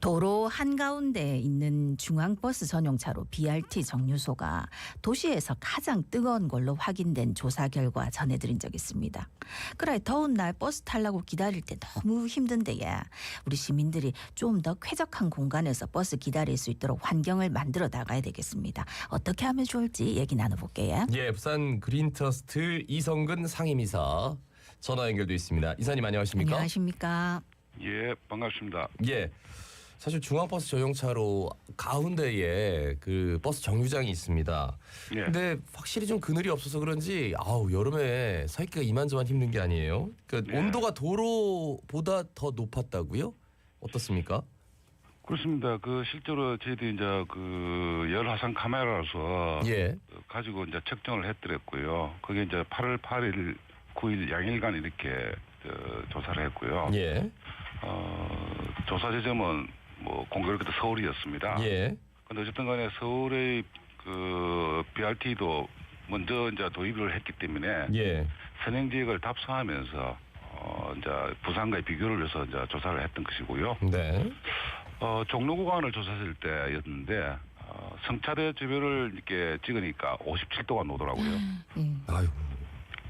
도로 한가운데 있는 중앙버스 전용차로 BRT 정류소가 도시에서 가장 뜨거운 걸로 확인된 조사 결과 전해드린 적이 있습니다. 그래 더운 날 버스 타려고 기다릴 때 너무 힘든데야 우리 시민들이 좀 더 쾌적한 공간에서 버스 기다릴 수 있도록 환경을 만들어 나가야 되겠습니다. 어떻게 하면 좋을지 얘기 나눠볼게요. 예, 부산 그린트러스트 이성근 상임이사 전화 연결돼 있습니다. 이사님 안녕하십니까? 안녕하십니까? 예, 반갑습니다. 예. 사실 중앙버스 전용차로 가운데에 그 버스 정류장이 있습니다. 예. 근데 확실히 좀 그늘이 없어서 그런지 여름에 서 있기가 이만저만 힘든 게 아니에요. 그러니까 예. 온도가 도로보다 더 높았다고요? 어떻습니까? 그렇습니다. 실제로 저희들이 이제 열화상 카메라로서 예. 가지고 이제 측정을 해드렸고요. 그게 이제 8월 8일, 9일 양일간 이렇게 조사를 했고요. 예. 조사 지점은 공교롭게도 서울이었습니다. 예. 근데 어쨌든 간에 서울의 BRT도 먼저 이제 도입을 했기 때문에 예. 선행 지역을 답사하면서 이제 부산과의 비교를 해서 이제 조사를 했던 것이고요. 네. 종로 구간을 조사했을 때였는데 성차대 주변을 이렇게 찍으니까 57도가 나오더라고요. 아유.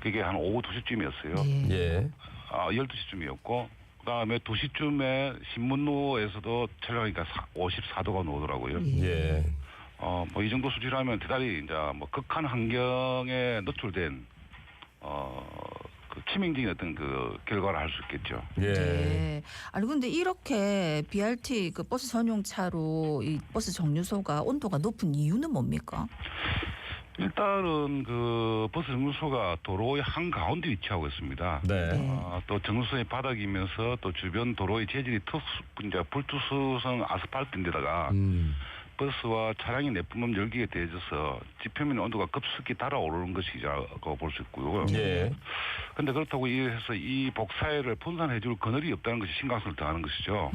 그게 한 오후 2시쯤이었어요. 예. 12시쯤이었고 그다음에 2시쯤에 신문로에서도 촬영하니까 54도가 나오더라고요. 예. 이 정도 수치라면 대단히 이제 극한 환경에 노출된 치명적인 어떤 결과를 할 수 있겠죠. 예. 네. 아니 근데 이렇게 BRT 버스 전용차로 이 버스 정류소가 온도가 높은 이유는 뭡니까? 일단은 버스 정류소가 도로의 한가운데 위치하고 있습니다. 네. 또 정류소의 바닥이면서 또 주변 도로의 재질이 이제 불투수성 아스팔트인데다가 버스와 차량이 내뿜는 열기에 대해져서 지표면 온도가 급속히 달아오르는 것이라고 볼 수 있고요. 예. 근데 그렇다고 해서 이 복사열을 분산해줄 그늘이 없다는 것이 심각성을 더하는 것이죠.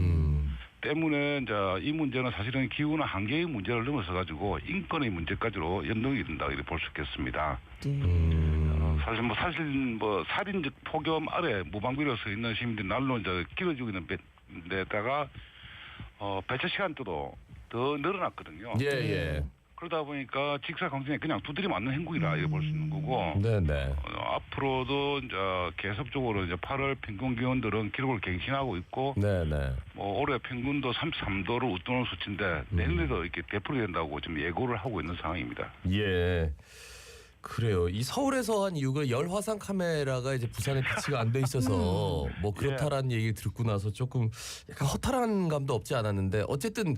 때문에 이제 이 문제는 사실은 기후나 환경의 문제를 넘어서 가지고 인권의 문제까지로 연동이 된다 이렇게 볼 수 있겠습니다. 사실 살인적 폭염 아래 무방비로 서 있는 시민들이 날로 이제 길어지고 있는 데다가 배차 시간대도 더 늘어났거든요. 예, 예. 그러다 보니까 직사 강진에 그냥 두드리 맞는 행국이라 이렇게 볼 수 있는 거고. 네네. 앞으로도 이제 계속적으로 이제 8월 평균 기온들은 기록을 갱신하고 있고. 네네. 올해 평균도 33도를 웃도는 수치인데 내년에도 이렇게 되풀이 된다고 지금 예고를 하고 있는 상황입니다. 예. 그래요. 이 서울에서 한 이유가 열화상 카메라가 이제 부산에 비치가 안 돼 있어서 그렇다라는 얘기를 듣고 나서 조금 약간 허탈한 감도 없지 않았는데 어쨌든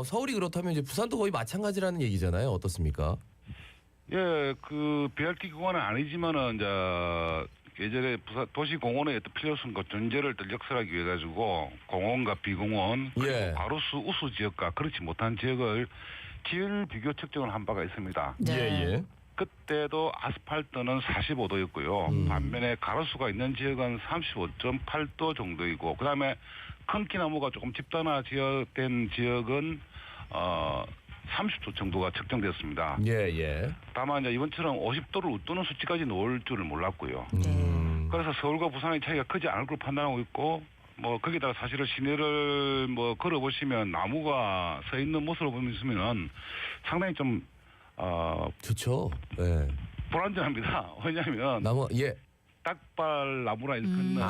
서울이 그렇다면 이제 부산도 거의 마찬가지라는 얘기잖아요. 어떻습니까? 예, BRT 구간은 아니지만은 이제 예전에 부산 도시공원의 어떤 필요성과 존재를 더 역설하기 위해 가지고 공원과 비공원 그리고 예. 가로수 우수 지역과 그렇지 못한 지역을 지열 비교 측정을 한 바가 있습니다. 네. 예. 그때도 아스팔트는 45도였고요. 반면에 가로수가 있는 지역은 35.8도 정도이고 그다음에 큰 키나무가 조금 집단화된 지역은 30도 정도가 측정됐습니다. 예. 다만 이제 이번처럼 50도를 웃도는 수치까지 나올 줄을 몰랐고요. 그래서 서울과 부산의 차이가 크지 않을 걸로 판단하고 있고 거기다가 사실은 시내를 걸어보시면 나무가 서 있는 모습을 보면은 상당히 좀 좋죠. 예. 불안정합니다. 왜냐하면 딱발 나무라 이렇게 걷는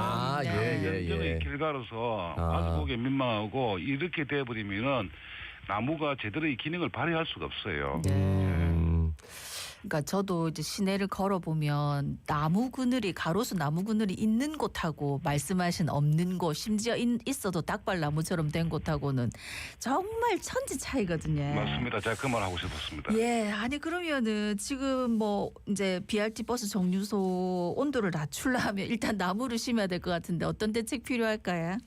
예. 길가로서 아. 아주 보기 민망하고 이렇게 돼버리면은 나무가 제대로 이 기능을 발휘할 수가 없어요. 그러니까 저도 이제 시내를 걸어보면 가로수 나무 그늘이 있는 곳하고 말씀하신 없는 곳 심지어 있어도 닭발나무처럼 된 곳하고는 정말 천지 차이거든요. 맞습니다. 제가 그 말 하고 싶었습니다. 예, 아니 그러면은 지금 이제 BRT 버스 정류소 온도를 낮추려면 일단 나무를 심어야 될 것 같은데 어떤 대책 필요할까요?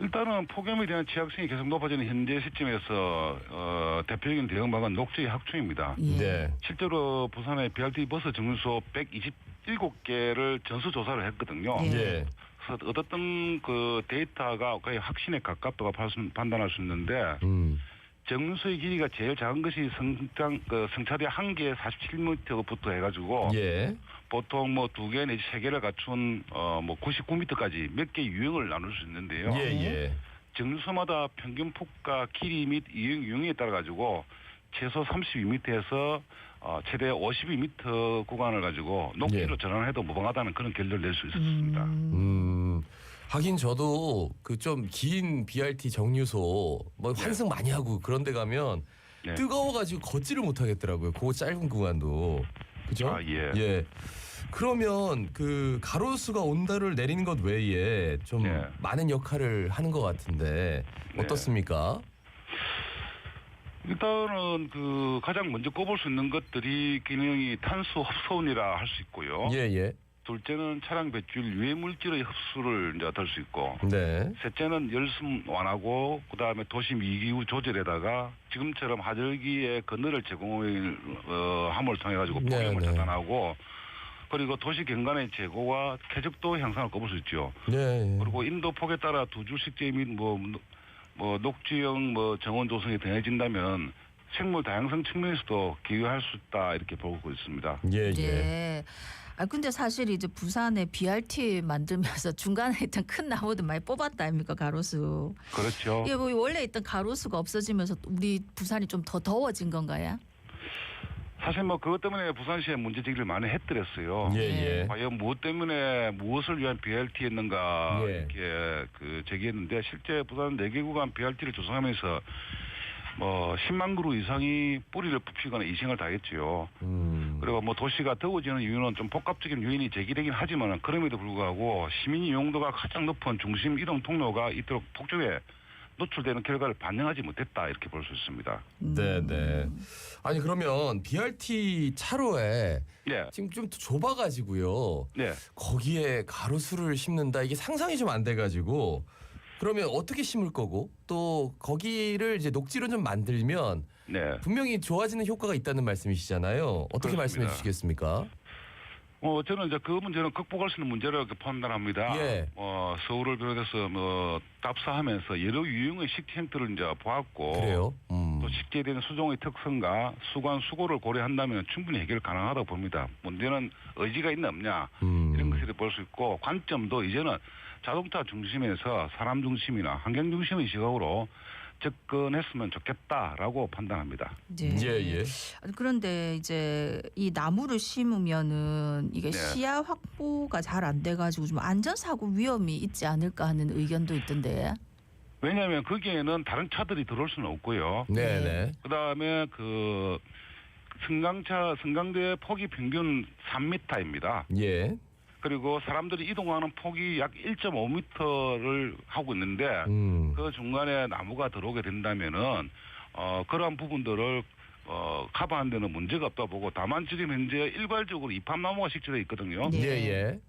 일단은 폭염에 대한 취약성이 계속 높아지는 현재 시점에서 대표적인 대응방은 녹지 확충입니다. 네. 실제로 부산의 BRT 버스 정류소 127개를 전수조사를 했거든요. 예. 그래서 얻었던 데이터가 거의 확신에 가깝다고 판단할 수 있는데 정류소의 길이가 제일 작은 것이 성차대 한 개에 47m부터 해가지고 예. 보통 2개 내지 3개를 갖춘 99m까지 몇 개 유형을 나눌 수 있는데요. 예. 정류소마다 평균 폭과 길이 및 이용 유형에 따라 가지고 최소 32m에서 최대 52m 구간을 가지고 녹지로 전환해도 무방하다는 그런 결론을 낼 수 있었습니다. 하긴 저도 그 좀 긴 BRT 정류소 뭐 환승 많이 하고 그런 데 가면 네. 뜨거워가지고 걷지를 못하겠더라고요. 그 짧은 구간도. 그죠? 아, 예. 예. 그러면 그 가로수가 온다를 내리는 것 외에 좀 네. 많은 역할을 하는 것 같은데 어떻습니까? 일단은 그 가장 먼저 꼽을 수 있는 것들이 기능이 탄소 흡수원이라 할 수 있고요. 예. 둘째는 차량 배출 유해 물질의 흡수를 이제 들 수 있고, 네. 셋째는 열섬 완화고, 그 다음에 도시 미기후 조절에다가 지금처럼 하절기에 그늘을 제공함을 통해 가지고 폭염을 차단하고, 그리고 도시 경관의 제고와 쾌적도 향상을 꼽을 수 있죠. 네. 그리고 인도 폭에 따라 두 줄 식재 및 뭐 녹지형 정원 조성이 더해진다면 생물 다양성 측면에서도 기여할 수 있다 이렇게 보고 있습니다. 예. 네. 아 근데 사실 이제 부산에 BRT 만들면서 중간에 있던 큰 나무들 많이 뽑았다 아닙니까 가로수. 그렇죠. 이게 뭐 원래 있던 가로수가 없어지면서 우리 부산이 좀 더 더워진 건가요? 사실 뭐 그것 때문에 부산시에 문제 제기를 많이 했더랬어요. 예. 과연 무엇 때문에 무엇을 위한 BRT였는가 예. 이렇게 그 제기했는데 실제 부산 4개 구간 BRT를 조성하면서 뭐 10만 그루 이상이 뿌리를 뽑히거나 이생을 당했지요. 그리고 뭐 도시가 더워지는 이유는 좀 복합적인 요인이 제기되긴 하지만 그럼에도 불구하고 시민 이용도가 가장 높은 중심 이동 통로가 이토록 폭죽에 노출되는 결과를 반영하지 못했다 이렇게 볼 수 있습니다. 네. 아니 그러면 BRT 차로에 네. 지금 좀 좁아가지고요. 네. 거기에 가로수를 심는다 이게 상상이 좀 안 돼가지고 그러면 어떻게 심을 거고 또 거기를 이제 녹지로 좀 만들면 네. 분명히 좋아지는 효과가 있다는 말씀이시잖아요. 어떻게 그렇습니다. 말씀해 주시겠습니까? 저는 이제 그 문제는 극복할 수 있는 문제라고 판단합니다. 예. 서울을 비롯해서 답사하면서 여러 유형의 식지 형태를 이제 보았고, 그래요. 또 식재에 대한 수종의 특성과 수관 수고를 고려한다면 충분히 해결 가능하다고 봅니다. 문제는 의지가 있나 없냐 이런 것을 볼 수 있고 관점도 이제는 자동차 중심에서 사람 중심이나 환경 중심의 시각으로 접근했으면 좋겠다라고 판단합니다. 네. 예. 그런데 이제 이 나무를 심으면은 이게 네. 시야 확보가 잘 안 돼가지고 좀 안전사고 위험이 있지 않을까 하는 의견도 있던데. 왜냐하면 거기에는 다른 차들이 들어올 수는 없고요. 네네. 그다음에 그 승강대 폭이 평균 3m입니다. 예. 그리고 사람들이 이동하는 폭이 약 1.5m를 하고 있는데 그 중간에 나무가 들어오게 된다면은 그러한 부분들을 커버하는 데는 문제가 없다 보고 다만 지금 현재 일괄적으로 이팝나무가 식재되어 있거든요. 네. 예.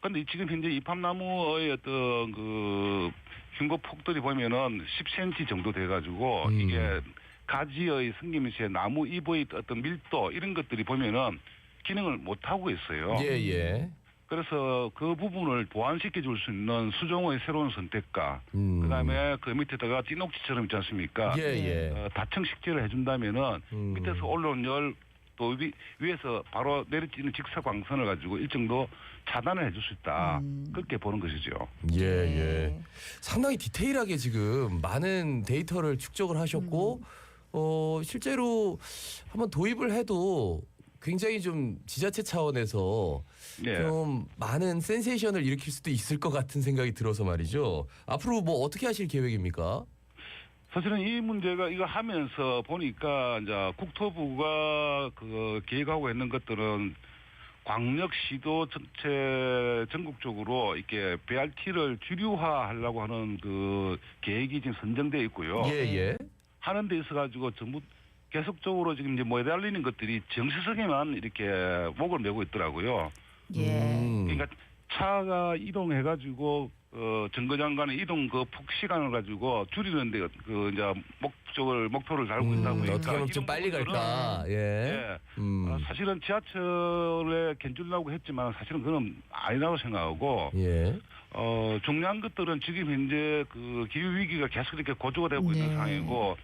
근데 지금 현재 이팝나무의 어떤 그 흉고 폭들이 보면은 10cm 정도 돼가지고 이게 가지의 생김새, 나무 잎의 어떤 밀도 이런 것들이 보면은 기능을 못 하고 있어요. 예. 그래서 그 부분을 보완시켜 줄 수 있는 수종의 새로운 선택과 그다음에 그 밑에다가 띠녹지처럼 있지 않습니까? 예. 다층 식재를 해준다면은 밑에서 올라온 열 또 위에서 바로 내려지는 직사 광선을 가지고 일정도 차단을 해줄 수 있다. 그렇게 보는 것이죠. 예. 상당히 디테일하게 지금 많은 데이터를 축적을 하셨고 실제로 한번 도입을 해도 굉장히 좀 지자체 차원에서 좀 많은 센세이션을 일으킬 수도 있을 것 같은 생각이 들어서 말이죠. 앞으로 뭐 어떻게 하실 계획입니까? 사실은 이 문제가 이거 하면서 보니까 이제 국토부가 그 계획하고 있는 것들은 광역시도 전체 전국적으로 이렇게 BRT를 주류화하려고 하는 그 계획이 지금 선정돼 있고요. 예. 하는 데 있어 가지고 전부 계속적으로 지금 이제 매달리는 것들이 정시성에만 이렇게 목을 메고 있더라고요. 그러니까 차가 이동해가지고 정거장 간의 이동 그 폭 시간을 가지고 줄이는데 그 이제 목표를 달고 있다 보니까 어떻게 하면 좀 빨리 갈까? 사실은 지하철에 견주려고 했지만 사실은 그건 아니라고 생각하고 중요한 것들은 지금 현재 그 기후 위기가 계속 이렇게 고조가 되고 있는 상황이고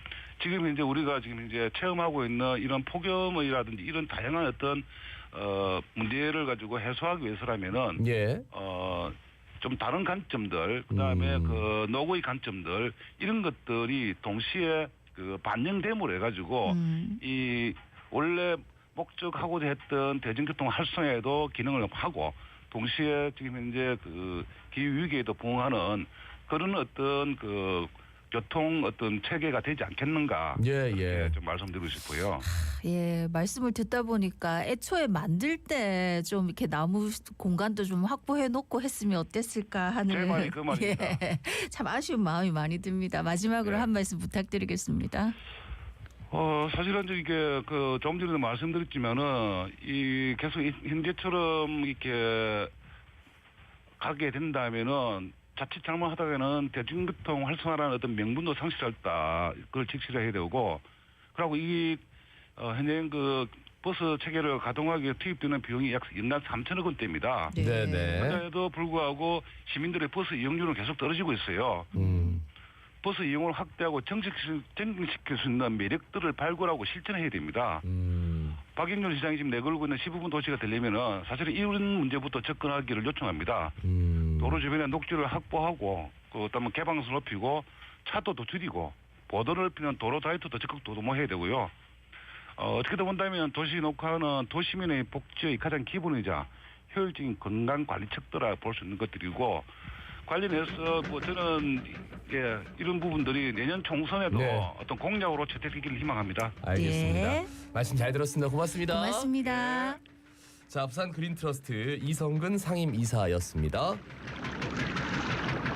지금 현재 우리가 지금 현재 체험하고 있는 이런 폭염이라든지 이런 다양한 어떤 문제를 가지고 해소하기 위해서라면은 좀 다른 관점들, 그다음에 그 노고의 관점들 이런 것들이 동시에 그 반영됨으로 해가지고 이 원래 목적하고자 했던 대중교통 활성화에도 기능을 하고 동시에 지금 현재 그 기후 위기에도 부응하는 그런 어떤 그 교통 어떤 체계가 되지 않겠는가 예. 좀 말씀드리고 싶고요. 예, 말씀을 듣다 보니까 애초에 만들 때 좀 이렇게 나무 공간도 좀 확보해 놓고 했으면 어땠을까 하는 제 말이 그 말입니다. 예, 참 아쉬운 마음이 많이 듭니다. 마지막으로 네. 한 말씀 부탁드리겠습니다. 사실은 이게 그 조금 전에도 말씀드렸지만은 이 계속 현재처럼 이렇게 가게 된다면은 자칫 잘못하다가는 대중교통 활성화라는 어떤 명분도 상실했다. 그걸 직시를 해야 되고, 그리고 이 현재 그 버스 체계를 가동하기 위해 투입되는 비용이 약 연간 3천억 원대입니다. 네. 그런데도 불구하고 시민들의 버스 이용률은 계속 떨어지고 있어요. 버스 이용을 확대하고 정착시킬 수 있는 매력들을 발굴하고 실천해야 됩니다. 박영렬 시장이 지금 내걸고 있는 15분 도시가 되려면은 사실은 이런 문제부터 접근하기를 요청합니다. 도로 주변에 녹지를 확보하고 그다음에 개방성을 높이고 차도도 줄이고 보도를 넓히는 도로 다이어트도 적극 도모해야 되고요. 어떻게든 본다면 도시 녹화는 도시민의 복지의 가장 기본이자 효율적인 건강 관리 척도라 볼 수 있는 것들이고 관련해서 뭐 저는 이런 부분들이 내년 총선에도 어떤 공약으로 채택되기를 희망합니다. 알겠습니다. 예. 말씀 잘 들었습니다. 고맙습니다. 고맙습니다. 자, 부산 그린 트러스트 이성근 상임 이사였습니다.